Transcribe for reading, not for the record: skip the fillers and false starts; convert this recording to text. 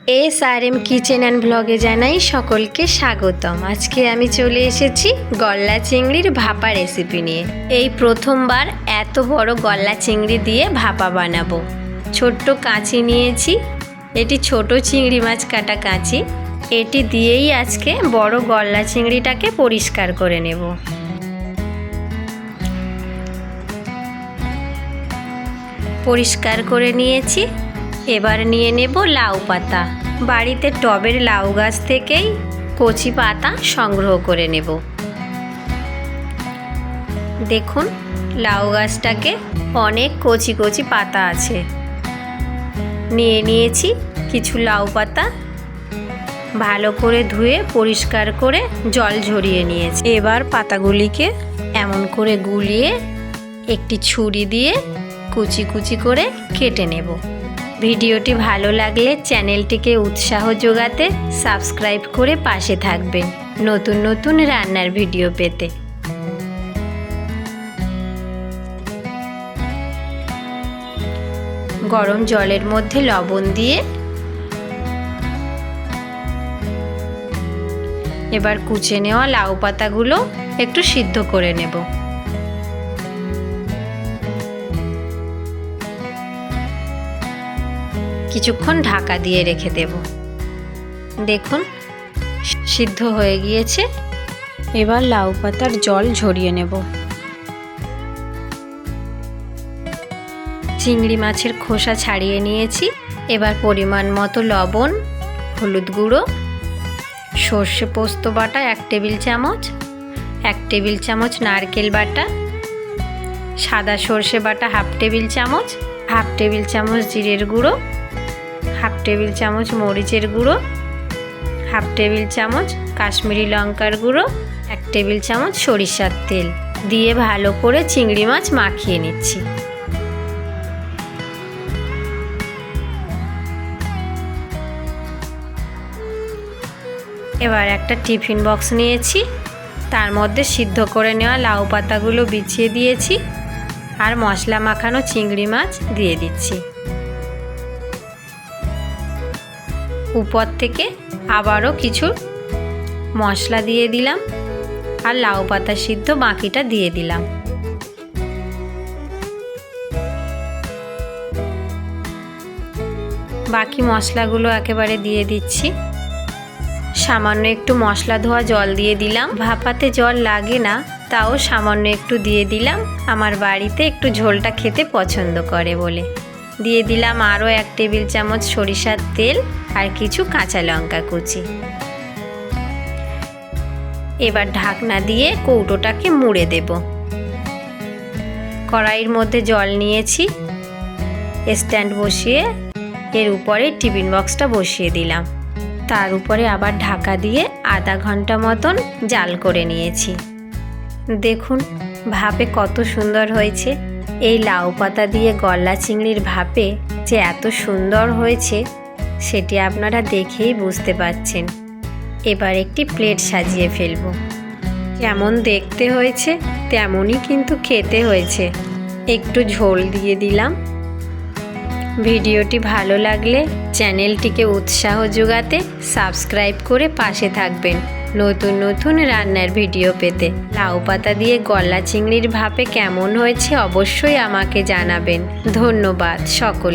SRM kitchen and ব্লগে জানাই সকলকে স্বাগতম। আজকে আমি চলে এসেছি গলদা চিংড়ির ভাপা রেসিপি নিয়ে। এই প্রথমবার এত বড় গলদা চিংড়ি দিয়ে ভাপা বানাবো। ছোট্ট কাঁচি নিয়েছি, এটি ছোট চিংড়ি মাছ কাটা কাঁচি। এটি দিয়েই আজকে বড় গলদা চিংড়িটাকে পরিষ্কার করে নেব। পরিষ্কার করে নিয়েছি। এবার নিয়ে নেব লাউ পাতা। বাড়িতে টবের লাউ গাছ থেকেই কচি পাতা সংগ্রহ করে নেব। দেখুন লাউ গাছটাকে অনেক কচি কচি পাতা আছে। নিয়ে নিয়েছি কিছু লাউ পাতা, ভালো করে ধুয়ে পরিষ্কার করে জল ঝরিয়ে নিয়েছি। এবার পাতাগুলিকে এমন করে গুলিয়ে একটি ছুরি দিয়ে কুচি কুচি করে কেটে নেব। ভিডিওটি ভালো লাগলে চ্যানেলটিকে উৎসাহ যোগাতে সাবস্ক্রাইব করে পাশে থাকবেন নতুন নতুন রান্নার ভিডিও পেতে। গরম জলের মধ্যে লবণ দিয়ে এবার কুচে নেওয়া লাউ পাতাগুলো একটু সিদ্ধ করে নেব। কিছুক্ষণ ঢাকা দিয়ে রেখে দেব। দেখুন সিদ্ধ হয়ে গিয়েছে। এবার লাউ পাতার জল ঝরিয়ে নেব। চিংড়ি মাছের খোসা ছাড়িয়ে নিয়েছি। এবার পরিমাণ মতো লবণ, হলুদ গুঁড়ো, সর্ষে পোস্ত বাটা 1 টেবিল চামচ, 1 টেবিল চামচ নারকেল বাটা, সাদা সর্ষে বাটা 1/2 টেবিল চামচ, 1/2 টেবিল চামচ জিরের গুঁড়ো, 1/2 টেবিল চামচ মরিচের গুঁড়ো, 1/2 টেবিল চামচ কাশ্মীরি লঙ্কার গুঁড়ো, 1 টেবিল চামচ সরিষার তেল দিয়ে ভালো করে চিংড়ি মাছ মাখিয়ে নিচ্ছি। এবার একটা টিফিন বক্স নিয়েছি, তার মধ্যে সিদ্ধ করে নেওয়া লাউ পাতাগুলো বিছিয়ে দিয়েছি আর মশলা মাখানো চিংড়ি মাছ দিয়ে দিচ্ছি। উপর থেকে আবারও কিছু মশলা দিয়ে দিলাম আর লাউ পাতা সিদ্ধ বাকিটা দিয়ে দিলাম। বাকি মশলাগুলো একেবারে দিয়ে দিচ্ছি। সামান্য একটু মশলা ধোয়া জল দিয়ে দিলাম। ভাপাতে জল লাগে না, তাও সামান্য একটু দিয়ে দিলাম। আমার বাড়িতে একটু ঝোলটা খেতে পছন্দ করে বলে। দিয়ে দিলাম আরও 1 টেবিল চামচ সরিষার তেল আর কিছু কাঁচা লঙ্কা কুচি। এবার ঢাকনা দিয়ে কৌটোটাকে মুড়ে দেব। কড়াইয়ের মধ্যে জল নিয়েছি, স্ট্যান্ড বসিয়ে এর উপরে টিফিন বক্সটা বসিয়ে দিলাম। তার উপরে আবার ঢাকা দিয়ে আধা ঘন্টা মতন জাল করে নিয়েছি। দেখুন ভাপে কত সুন্দর হয়েছে। এই লাউ পাতা দিয়ে গলদা চিংড়ির ভাপে যে এত সুন্দর হয়েছে সেটি আপনারা দেখেই বুঝতে পারছেন। এবার একটি প্লেট সাজিয়ে ফেলব। যেমন দেখতে হয়েছে তেমনই কিন্তু খেতে হয়েছে। একটু ঝোল দিয়ে দিলাম। ভিডিওটি ভালো লাগলে চ্যানেলটিকে উৎসাহ যোগাতে সাবস্ক্রাইব করে পাশে থাকবেন নতুন নতুন রান্নার ভিডিও পেতে। লাউ পাতা দিয়ে গলদা চিংড়ির ভাপে কেমন হয়েছে অবশ্যই আমাকে জানাবেন। ধন্যবাদ সকল।